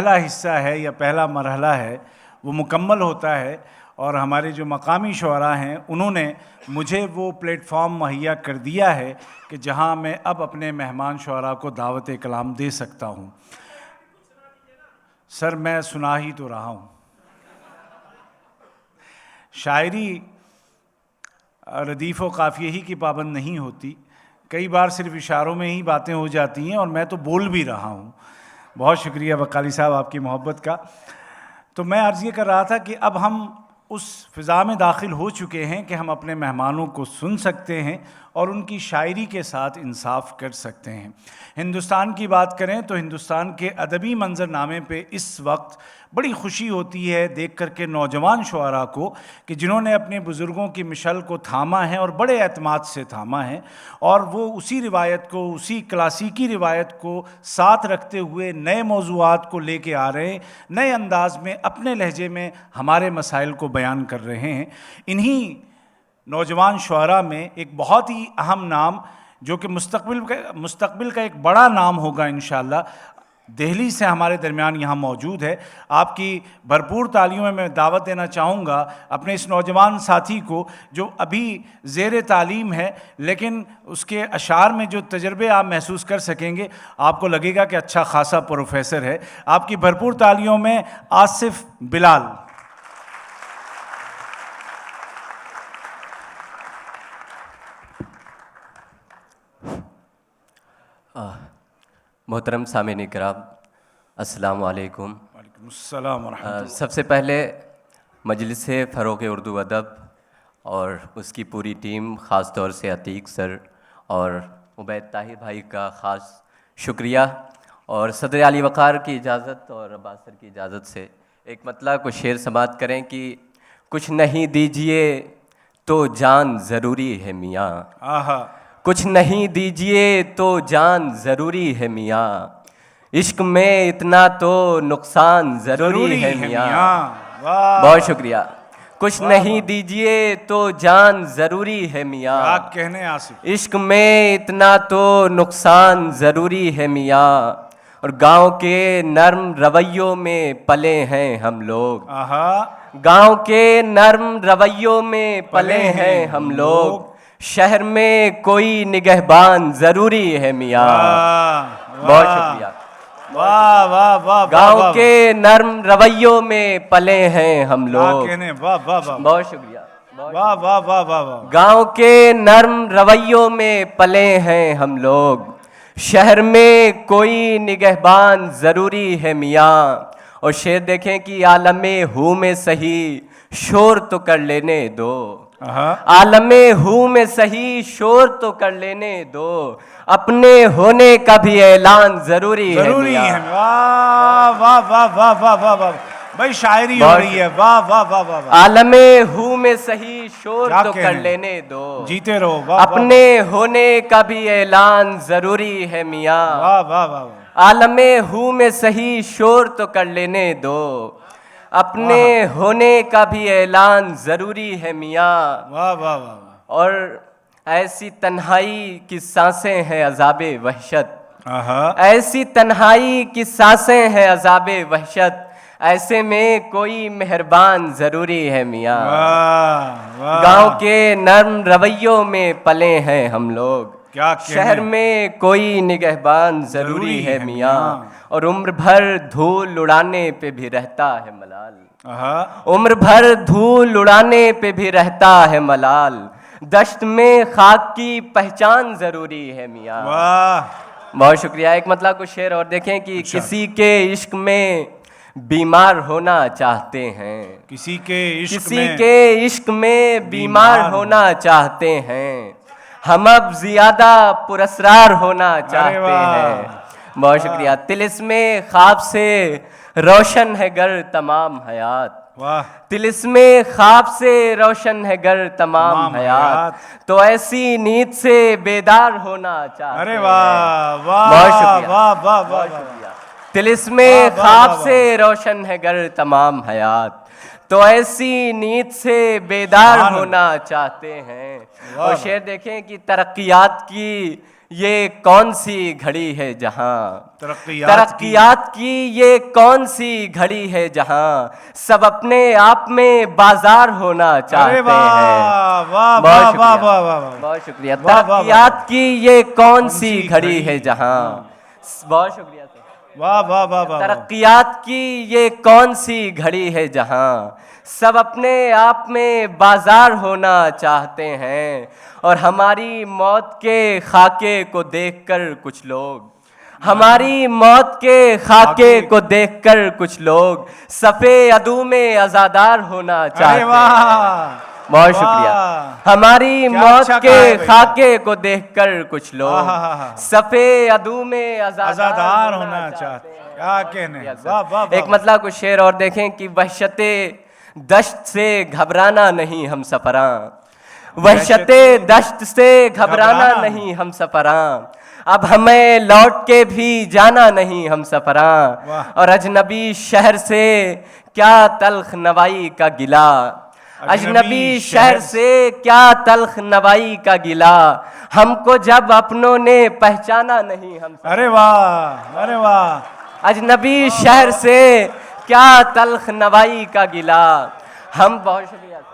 पहला हिस्सा है या पहला मरहला है वो मुकम्मल होता है और हमारे जो मकामी शुअरा हैं उन्होंने मुझे वो प्लेटफॉर्म मुहैया कर दिया है कि जहां मैं अब अपने मेहमान शुअरा को दावत कलाम दे सकता हूं। सर मैं सुना ही तो रहा हूं। शायरी रदीफ़ व काफ़िये ही की पाबंद नहीं होती, कई बार सिर्फ इशारों में ही बातें हो जाती हैं और मैं तो बोल भी रहा हूँ। बहुत शुक्रिया वकाली साहब आपकी मोहब्बत का। तो मैं अर्ज़ ये कर रहा था कि अब हम उस फ़िज़ा में दाखिल हो चुके हैं कि हम अपने मेहमानों को सुन सकते हैं और उनकी शायरी के साथ इंसाफ कर सकते हैं। हिंदुस्तान की बात करें तो हिंदुस्तान के अदबी मंजरनामे पे इस वक्त बड़ी खुशी होती है देख कर के नौजवान शुअरा को कि जिन्होंने अपने बुज़ुर्गों की मिशल को थामा है और बड़े एतमाद से थामा है और वो उसी रिवायत को, उसी क्लासिकी रिवायत को साथ रखते हुए नए मौज़ूआत को लेके आ रहे हैं, नए अंदाज में अपने लहजे में हमारे मसाइल को बयान कर रहे हैं। इन्हीं नौजवान शुअरा में एक बहुत ही अहम नाम जो कि मुस्तकबिल का एक बड़ा नाम होगा इंशाअल्लाह, दिल्ली से हमारे दरमियान यहाँ मौजूद है। आपकी भरपूर तालियों में मैं दावत देना चाहूँगा अपने इस नौजवान साथी को जो अभी ज़ेर तालीम है, लेकिन उसके अशार में जो तजर्बे आप महसूस कर सकेंगे, आपको लगेगा कि अच्छा खासा प्रोफेसर है। आपकी भरपूर तालियों में आसिफ बिलाल। मोहतरम सामीन इकराम, अस्सलाम वालेकुम। वालेकुम अस्सलाम व रहमतुल्लाह। सबसे पहले मजलिस फ़रोग़ उर्दू अदब और उसकी पूरी टीम, ख़ास तौर से अतीक सर और उबैद ताहिर भाई का ख़ास शुक्रिया, और सदर अली वक़ार की इजाज़त और अब्बास सर की इजाज़त से एक मतला को शेर समात करें कि कुछ नहीं दीजिए तो जान ज़रूरी है मियाँ, कुछ नहीं दीजिए तो जान ज़रूरी है मियाँ, इश्क में इतना तो नुकसान ज़रूरी है मियाँ। बहुत शुक्रिया। कुछ नहीं दीजिए तो जान ज़रूरी है मियाँ, कहने आसिफ, इश्क में इतना तो नुकसान ज़रूरी है मियाँ, और गांव के नर्म रवैयों में पले हैं हम लोग, गांव के नर्म रवैयों में पले हैं हम लोग, शहर में कोई निगहबान ज़रूरी है मियाँ। बहुत शुक्रिया। वाह वाह वाह। गांव के नर्म रवैयों में पले हैं हम लोग। बहुत शुक्रिया। वाह वाह वाह वाह वाह। गांव के नर्म रवैयों में पले हैं हम लोग, शहर में कोई निगहबान ज़रूरी है मियाँ। और शेर देखें कि आलमे हूँ में सही शोर तो कर लेने दो, आलमे हूँ में सही शोर तो कर लेने दो, अपने होने का भी ऐलान ज़रूरी है मियाँ। वाह वाह वाह वाह वाह वाह वाह भाई, शायरी हो रही है। वाह वाह वाह वाह। आलमे हूँ में सही शोर तो कर लेने दो, जीते रहो। अपने होने का भी ऐलान ज़रूरी है मियाँ। वाह वाह वाह। आलमे हूँ में सही शोर तो कर लेने दो, अपने होने का भी ऐलान ज़रूरी है मियाँ। वाह वाह वाह। और ऐसी तन्हाई की सांसें हैं अज़ाबे वहशत, ऐसी तन्हाई की सांसें हैं अज़ाबे वहशत, ऐसे में कोई मेहरबान ज़रूरी है मियाँ। गांव के नर्म रवैयों में पले हैं हम लोग, शहर में कोई निगहबान ज़रूरी है मियाँ, और उम्र भर धूल उड़ाने पे भी रहता है मलाल, उम्र भर धूल उड़ाने पे भी रहता है मलाल, दश्त में खाक की पहचान ज़रूरी है मियाँ। बहुत शुक्रिया। एक मतलब कुछ शेर और देखें कि किसी के इश्क में बीमार होना चाहते हैं, किसी के इश्क में बीमार होना चाहते हैं, हम अब ज़्यादा पुरस्रार होना चाहते हैं। बहुत शुक्रिया। तिलिस्मे ख्वाब से रोशन है गर तमाम हयात, तिलिस्मे ख्वाब से रोशन है गर तमाम हयात, तो ऐसी नींद से बेदार होना चाहते हैं। बहुत शुक्रिया। बहुत शुक्रिया। तिलिस्मे ख्वाब से रोशन है गर तमाम हयात, तो ऐसी नींद से बेदार होना चाहते हैं। और शेर देखें कि तरक्कियात की ये कौन सी घड़ी है जहां, तरक्कियात की ये कौन सी घड़ी है जहां सब अपने आप में बाजार होना चाहते हैं। बहुत शुक्रिया, बहुत शुक्रिया। तरक्कियात की ये कौन सी घड़ी है जहां, बहुत शुक्रिया सर। वाह वाह वाह वाह। तरक्कियात की ये कौन सी घड़ी है जहां सब अपने आप में बाजार होना चाहते हैं, और हमारी मौत के खाके को देखकर कुछ लोग, हमारी मौत के खाके को देखकर कुछ लोग सफ़े अदू में आज़ादार होना चाहते हैं। बहुत शुक्रिया। हमारी मौत के खाके को देखकर कुछ लोग सफ़े अदू में आज़ादार होना चाहते हैं। क्या कहने। एक मतलब कुछ शेर और देखें कि वहशते दश्त से घबराना नहीं हम सफरां, वहशते दश्त से घबराना नहीं हम सफरां, अब हमें लौट के भी जाना नहीं हम सफरां, और अजनबी शहर से क्या तल्ख नवाई का गिला, अजनबी शहर से क्या तल्ख नवाई का गिला, हमको जब अपनों ने पहचाना नहीं हम। अरे वाह, अरे वाह। अजनबी शहर से क्या तल्ख नवाई का गिला, हम, बहुत शुक्रिया सर।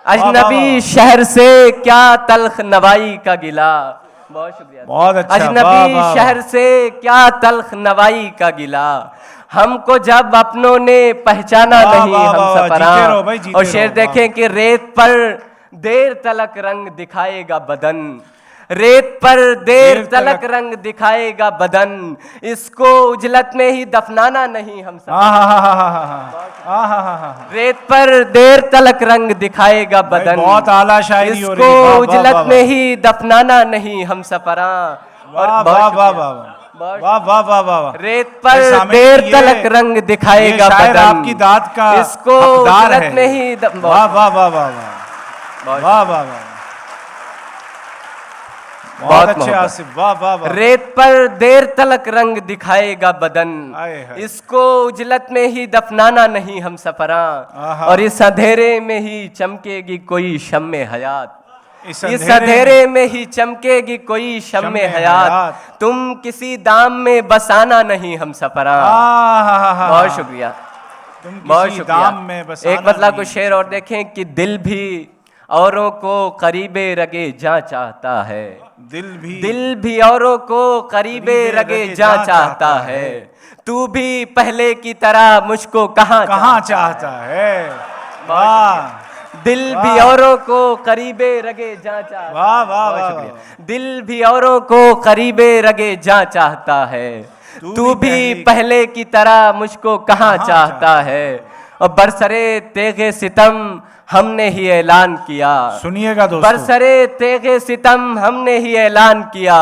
अजनबी शहर से क्या तल्ख नवाई का गिला, बहुत शुक्रिया। बहुत अच्छा। अजनबी शहर से क्या तल्ख नवाई का गिला, हमको जब अपनों ने पहचाना नहीं हम सफरां। और शेर देखें कि रेत पर देर तलक रंग दिखाएगा बदन, रेत पर देर तलक रंग दिखाएगा बदन, इसको उजलत में ही दफनाना नहीं हम सब। रेत पर देर तलक रंग दिखाएगा बदन, बहुत आला शायरी, इसको उजलत में ही दफनाना नहीं हम सफरां। वाह वाह वाह वाह वाह वाह वाह। रेत पर देर तलक रंग दिखाएगा बदन, आपकी दाद का इसको उजलत में ही। वाह वाह वाह वाह वाह वाह वाह। बहुत अच्छे आसिफ, वाह वाह वाह। रेत पर देर तलक रंग दिखाएगा बदन, इसको उजलत में ही दफनाना नहीं हम सफरां, और इस अंधेरे में ही चमकेगी कोई शम्मे हयात, इस अंधेरे में ही चमकेगी कोई शम्मे हयात, तुम किसी दाम में बसाना नहीं हम सफरां। बहुत शुक्रिया, बहुत शुक्रिया। एक मतलब कुछ शेर और देखें कि दिल भी औरों को करीबे रगे जा चाहता है, दिल भी औरों को करीबे रगे जा चाहता है, तू भी पहले की तरह मुझको कहाँ चाहता है। वाह। दिल भी औरों को करीबे रगे जा चाहता, वाह वाह वाह। दिल भी औरों को करीबे रगे जा चाहता है, तू भी पहले की तरह मुझको कहाँ चाहता है, और बरसरे तेगे सितम हमने ही ऐलान किया, सुनिएगा दोस्तों, बरसरे तेगे सितम हमने ही ऐलान किया,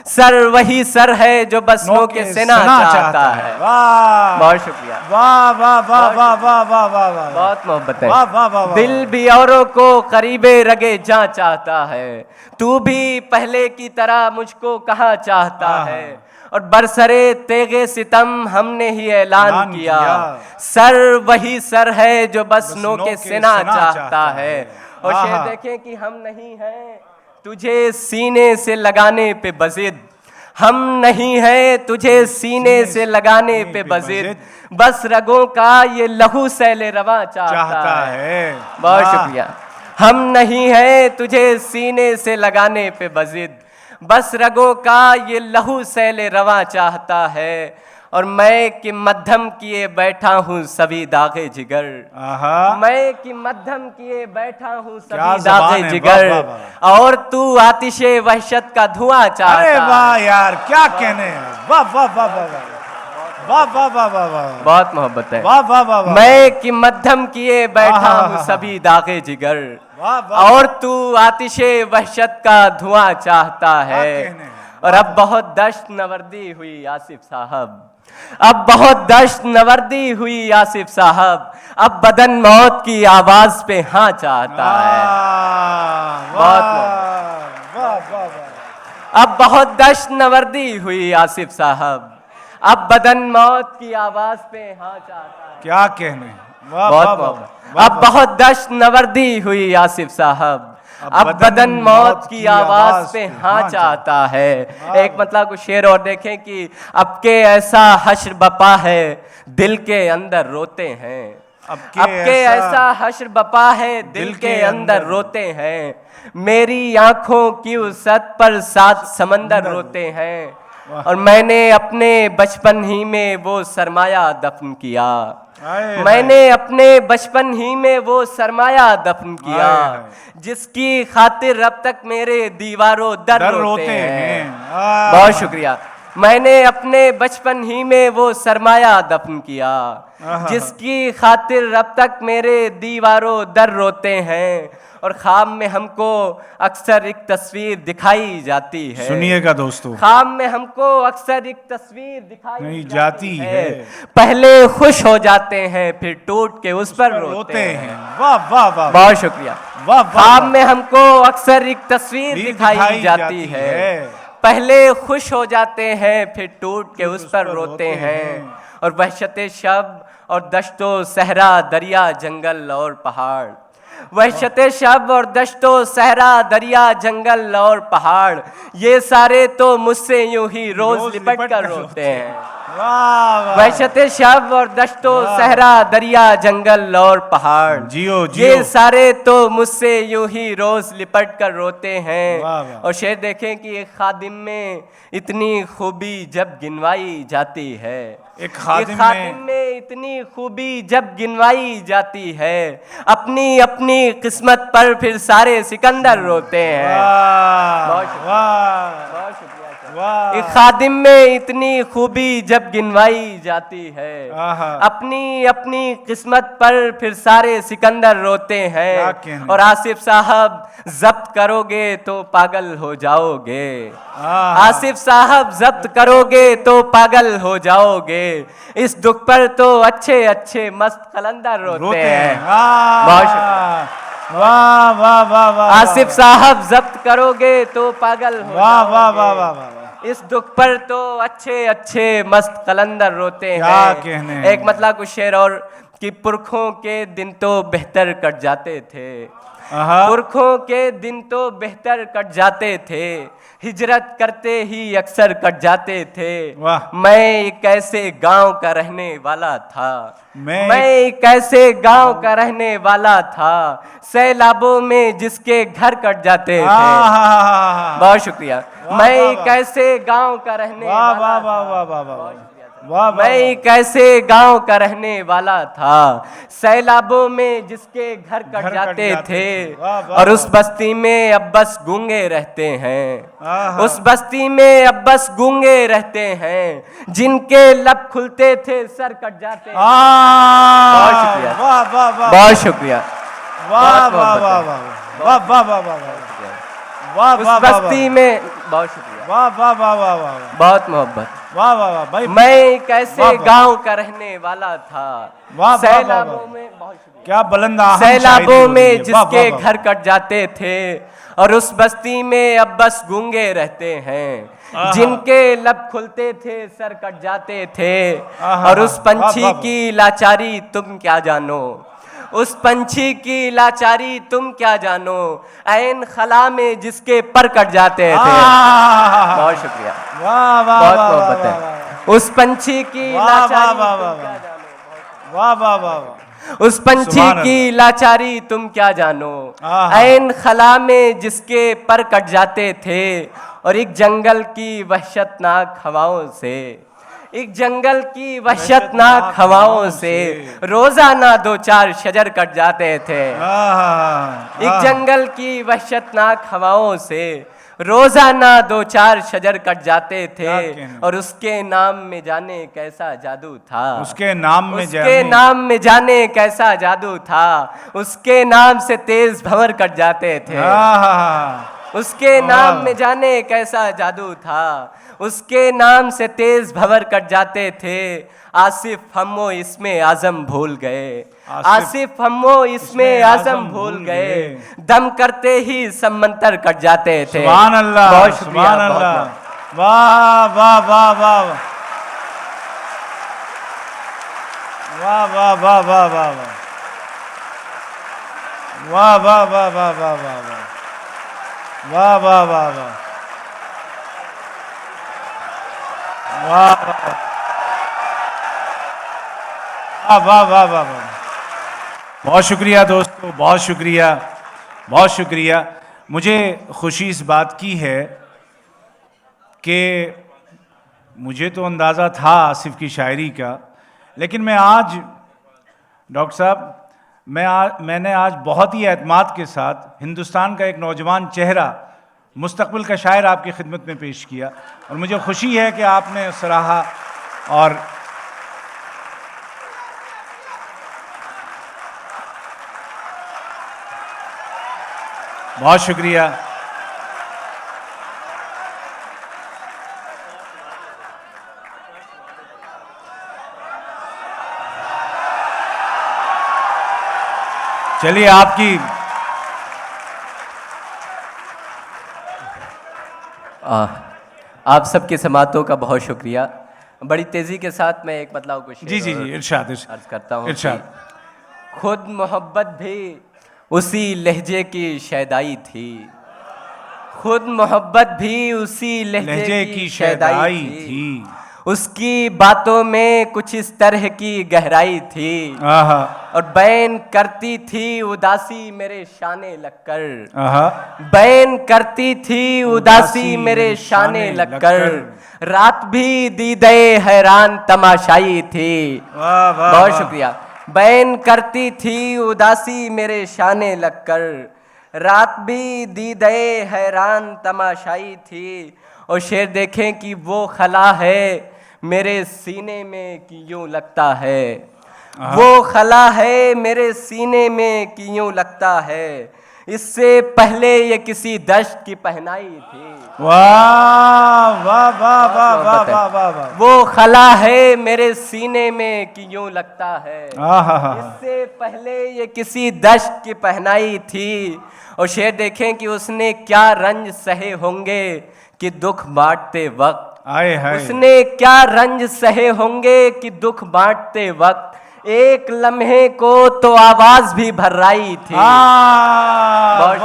सर वही सर है जो बस नो के सेना चाहता है। वाह, बहुत शुक्रिया। वाह वाह वाह वाह वाह वाह वाह, बहुत मोहब्बत है। वाह वाह वाह। दिल भी औरों को करीबे रगे जा चाहता है, तू भी पहले की तरह मुझको कहाँ चाहता है, और बरसरे तेगे सितम हमने ही ऐलान किया, सर वही सर है जो बस नो के सेना चाहता है। और शेर देखें कि हम नहीं हैं तुझे सीने से लगाने पे बजिद, हम नहीं हैं तुझे सीने से लगाने पे बजिद, बस रगों का ये लहू सैले रवा चाहता है। बहुत शुक्रिया। हम नहीं हैं तुझे सीने से लगाने पे बजिद, बस रगों का ये लहू सैले रवा चाहता है, और मैं कि मध्यम किए बैठा हूँ सभी दागे जिगर, मैं कि मध्यम किए बैठा हूँ सभी दागे जिगर, और तू आतिशे वहशत का धुआं चाहता। अरे वाह यार, क्या कहने। वाह वाह वाह वाह वाह वाह वाह वाह वाह। बहुत मोहब्बत है। वाह वाह वाह। मैं कि मध्यम किए बैठा हूँ सभी दागे जिगर, और तू आतिशे वहशत का धुआं चाहता है, और अब बहुत दश्त नवर्दी हुई आसिफ साहब, अब बहुत दश्त नवर्दी हुई आसिफ साहब, अब बदन मौत की आवाज पे हाँ चाहता है। अब बहुत दश्त नवर्दी हुई आसिफ साहब, अब बदन मौत की आवाज पे हाँ चाहता है। क्या कहने। बहुत अब बहुत दश्त नवर्दी हुई आसिफ साहब, अब बदन मौत की आवाज पे हाँ चाहता है। एक मतलब कुछ शेर और देखें कि अब के ऐसा हश्र बपा है, दिल के अंदर रोते हैं। अब के ऐसा हश्र बपा है, दिल के अंदर रोते हैं। मेरी आंखों की वसअत पर 7 समंदर रोते हैं। और मैंने अपने बचपन ही में वो सरमाया दफन किया। मैंने अपने बचपन ही में वो सरमाया दफन किया, जिसकी खातिर अब तक मेरे दीवारों दर रोते हैं। बहुत शुक्रिया। मैंने अपने बचपन ही में वो सरमाया दफन किया, जिसकी खातिर अब तक मेरे दीवारों दर रोते हैं। और ख्वाब में हमको अक्सर एक तस्वीर दिखाई जाती है। सुनिएगा दोस्तों, ख्वाब में हमको अक्सर एक तस्वीर दिखाई जाती है। पहले खुश हो जाते हैं, फिर टूट के उस पर रोते हैं। वाह वाह वाह, बहुत शुक्रिया। ख्वाब में हमको अक्सर एक तस्वीर दिखाई जाती है। पहले खुश हो जाते हैं, फिर टूट के उस पर रोते हैं। और वहशत शब और दश्तो सहरा, दरिया जंगल और पहाड़। वहशत शब और दश्तो सहरा, दरिया जंगल और पहाड़, ये सारे तो मुझसे यूं ही रोज लिपट कर रोते हैं। वहशत शब और दश्तो सहरा, दरिया जंगल और पहाड़, जियो जियो, ये सारे तो मुझसे यूं ही रोज लिपट कर रोते हैं। और शेर देखें कि एक खादिम में इतनी खूबी जब गिनवाई जाती है, एक खादिम में इतनी खूबी जब गिनवाई जाती है, अपनी अपनी किस्मत पर फिर सारे सिकंदर रोते हैं। बहुत शुक्रिया। एक खादिम में इतनी खूबी जब गिनवाई जाती है, अपनी अपनी किस्मत पर फिर सारे सिकंदर रोते हैं। और आसिफ साहब जब्त करोगे तो पागल हो जाओगे। आसिफ साहब जब्त करोगे तो पागल हो जाओगे। इस दुख पर तो अच्छे अच्छे मस्त कलंदर रोते हैं। बहुत शुक्रिया। वाह वाह वाह वाह। आसिफ साहब जब्त करोगे तो पागल हो वाह वाह वाह वाह। इस दुख पर तो अच्छे अच्छे मस्त कलंदर रोते हैं। क्या कहने। एक मतलब कुछ शेर और कि पुरखों के दिन तो बेहतर कट जाते थे। पुरखों के दिन तो बेहतर कट जाते थे, हिजरत करते ही अक्सर कट जाते थे। मैं एक ऐसे गांव का रहने वाला था, मैं एक ऐसे गांव का रहने वाला था, सैलाबों में जिसके घर कट जाते थे। बहुत शुक्रिया। मैं एक ऐसे गांव का रहने वाला था, मैं एक ऐसे गांव का रहने वाला था, सैलाबों में जिसके घर कट जाते थे। और उस बस्ती में अब बस गूंगे रहते हैं, उस बस्ती में अब बस गूंगे रहते हैं, जिनके लब खुलते थे सर कट जाते। बहुत शुक्रिया। बहुत शुक्रिया। उस बस्ती में बहुत शुक्रिया। बहुत मोहब्बत। वाह वाह वाह भाई। मैं एक ऐसे गांव का रहने वाला था, सैलाबों में क्या बुलंद सैलाबों में जिसके घर कट जाते थे। और उस बस्ती में अब बस गूंगे रहते हैं, जिनके लब खुलते थे सर कट जाते थे। और उस पंछी की लाचारी तुम क्या जानो, उस पंछी की लाचारी तुम क्या जानो, ऐन खला में जिसके पर कट जाते थे। बहुत शुक्रिया। बहुत मोहब्बत है। उस पंछी की लाचारी तुम क्या जानो, वाह वाह वाह। उस पंछी की लाचारी तुम क्या जानो, ऐन खला में जिसके पर कट जाते थे। और एक जंगल की वहशतनाक हवाओं से, एक जंगल की वहशतनाक हवाओं से रोजाना 2-4 शजर कट जाते थे। एक जंगल की वहशतनाक हवाओं से रोजाना 2-4 शजर कट जाते थे। और उसके नाम में जाने कैसा जादू था, उसके नाम में जाने कैसा जादू था। उसके नाम से तेज भंवर कट जाते थे। उसके नाम में जाने कैसा जादू था, उसके नाम से तेज भंवर कट जाते थे। आसिफ हमो इसमें आजम भूल गए, आसिफ हमो इसमें आजम भूल गए, दम करते ही समंतर कट जाते थे। सुभान अल्लाह। बहुत शुक्रिया। वाह वाह वाह वाह वाह वाह वाह वाह वाह वाह वाह वाह वाह वाह वाह वाह। वाह वाह वाह वाह वाह वाह वाह वाह वाह वाह। बहुत शुक्रिया दोस्तों, बहुत शुक्रिया, बहुत शुक्रिया। मुझे खुशी इस बात की है कि मुझे तो अंदाज़ा था आसिफ की शायरी का, लेकिन मैं आज डॉक्टर साहब मैंने आज बहुत ही एतमाद के साथ हिंदुस्तान का एक नौजवान चेहरा, मुस्तकबिल का शायर आपकी खिदमत में पेश किया, और मुझे खुशी है कि आपने सराहा। और बहुत शुक्रिया। चलिए आपकी आप सबके समातों का बहुत शुक्रिया। बड़ी तेज़ी के साथ मैं एक बदलाव को जी जी जी इरशाद अर्ज करता हूँ। इरशाद। खुद मोहब्बत भी उसी लहजे की शैदाई थी, खुद मोहब्बत भी उसी लहजे की शैदाई थी। उसकी बातों में कुछ इस तरह की गहराई थी, और बैन करती थी उदासी मेरे शाने लगकर, बैन करती थी उदासी मेरे शाने लगकर। रात भी दीदे हैरान तमाशाई थी। बहुत शुक्रिया। बैन करती थी उदासी मेरे शाने लगकर, रात भी दीदे हैरान तमाशाई थी। और शेर देखें कि वो खला है मेरे सीने में कि यूं लगता है, वो खला है मेरे सीने में कि यूं लगता है, इससे पहले ये किसी दश्त की पहनाई थी। वाह वाह वाह वाह वाह वाह वाह वाह। वो खला है मेरे सीने में कि यूं लगता है, इससे पहले ये किसी दश्त की पहनाई थी। और शेर देखें कि उसने क्या रंज सहे होंगे कि दुख बांटते वक्त, उसने क्या रंज सहे होंगे कि दुख बांटते वक्त, एक लम्हे को तो आवाज भी भर्राई थी। वाह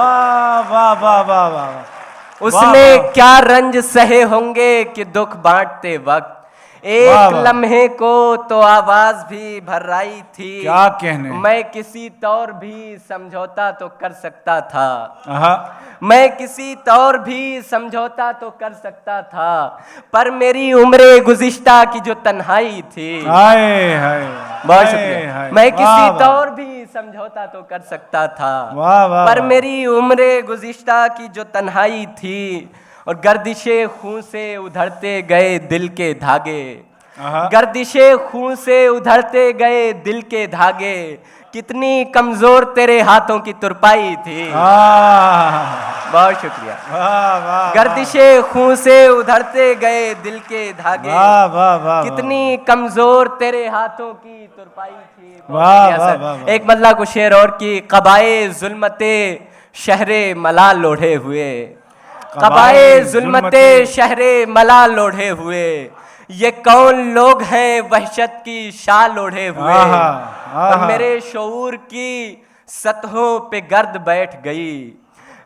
वाह वाह वाह वाह। उसने क्या रंज सहे होंगे कि दुख बांटते वक्त, एक लम्हे को तो आवाज भी भर्राई थी। क्या कहने। मैं किसी तौर भी समझौता तो कर सकता था, मैं किसी तौर भी समझौता तो कर सकता था, पर मेरी उम्र गुज़िश्ता की जो तन्हाई थी। बहुत शुक्रिया। मैं किसी तौर भी समझौता तो कर सकता था, पर मेरी उम्र गुज़िश्ता की जो तन्हाई थी। और गर्दिशे खून से उधड़ते गए दिल के धागे, गर्दिशे खून से उधड़ते गए दिल के धागे, कितनी कमजोर तेरे हाथों की तुरपाई थी। बहुत शुक्रिया। गर्दिशे खून से उधड़ते गए दिल के धागे, कितनी कमजोर तेरे हाथों की तुरपाई थी। एक बदला को शेर और की, कबाए जुल्मते शहरे मला लोढ़े हुए, कबाए जुल्मते शहरे मला लोढ़े हुए, ये कौन लोग हैं वहशत की शाल ओढ़े हुए। और मेरे शऊर की सतहों पे गर्द बैठ गई,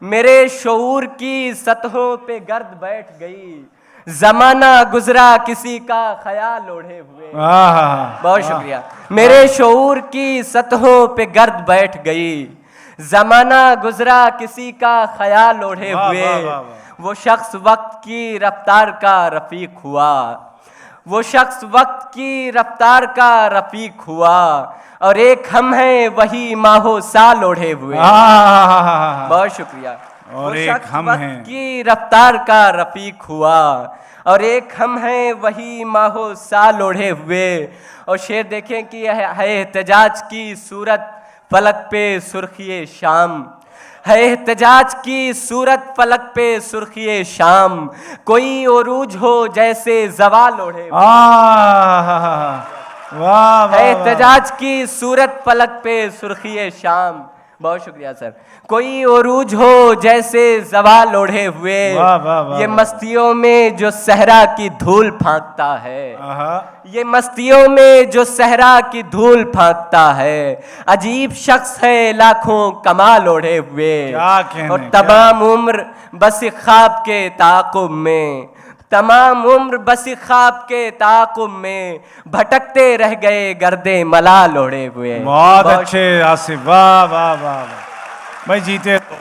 मेरे शऊर की सतहों पे गर्द बैठ गई, जमाना गुजरा किसी का ख्याल ओढ़े हुए। बहुत शुक्रिया। मेरे शऊर की सतहों पे गर्द बैठ गई, जमाना गुजरा किसी का ख्याल ओढ़े हुए। वो शख्स वक्त की रफ्तार का रफीक हुआ, वो शख्स वक्त की रफ्तार का रफीक हुआ, और एक हम हैं वही माहो साल ओढ़े हुए। बहुत शुक्रिया। और एक हम हैं की रफ्तार का रफीक हुआ, और एक हम हैं वही माहो साल ओढ़े हुए। और शेर देखें कि है एहतजाज की सूरत फलक पे सुर्खिए शाम, है एहतजाज की सूरत फलक पे सुर्खिए शाम, कोई उरूज हो जैसे जवाल ओढ़े। है एहतजाज की सूरत फलक पे सुर्खिए शाम, बहुत शुक्रिया सर। कोई उरूज हो जैसे ज़वाल ओढ़े हुए, वाह वाह वाह ये वाह। मस्तियों में जो सहरा की धूल फांकता है, आहा, ये मस्तियों में जो सहरा की धूल फांकता है, अजीब शख्स है लाखों कमाल ओढ़े हुए, क्या कहने, और तमाम उम्र बस एक ख्वाब के ताक़ुब में, तमाम उम्र बस एक ख्वाब के ताक़ुब में भटकते रह गए गर्दे मलाल ओढ़े हुए। बहुत अच्छे आसिफ, वाह वाह वाह वाह भाई, जीते तो।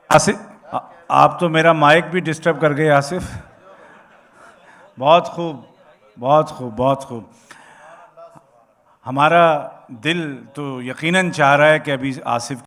आसिफ, आप तो मेरा माइक भी डिस्टर्ब कर गए आसिफ। बहुत खूब, बहुत खूब, बहुत खूब। हमारा दिल तो यकीनन चाह रहा है कि अभी आसिफ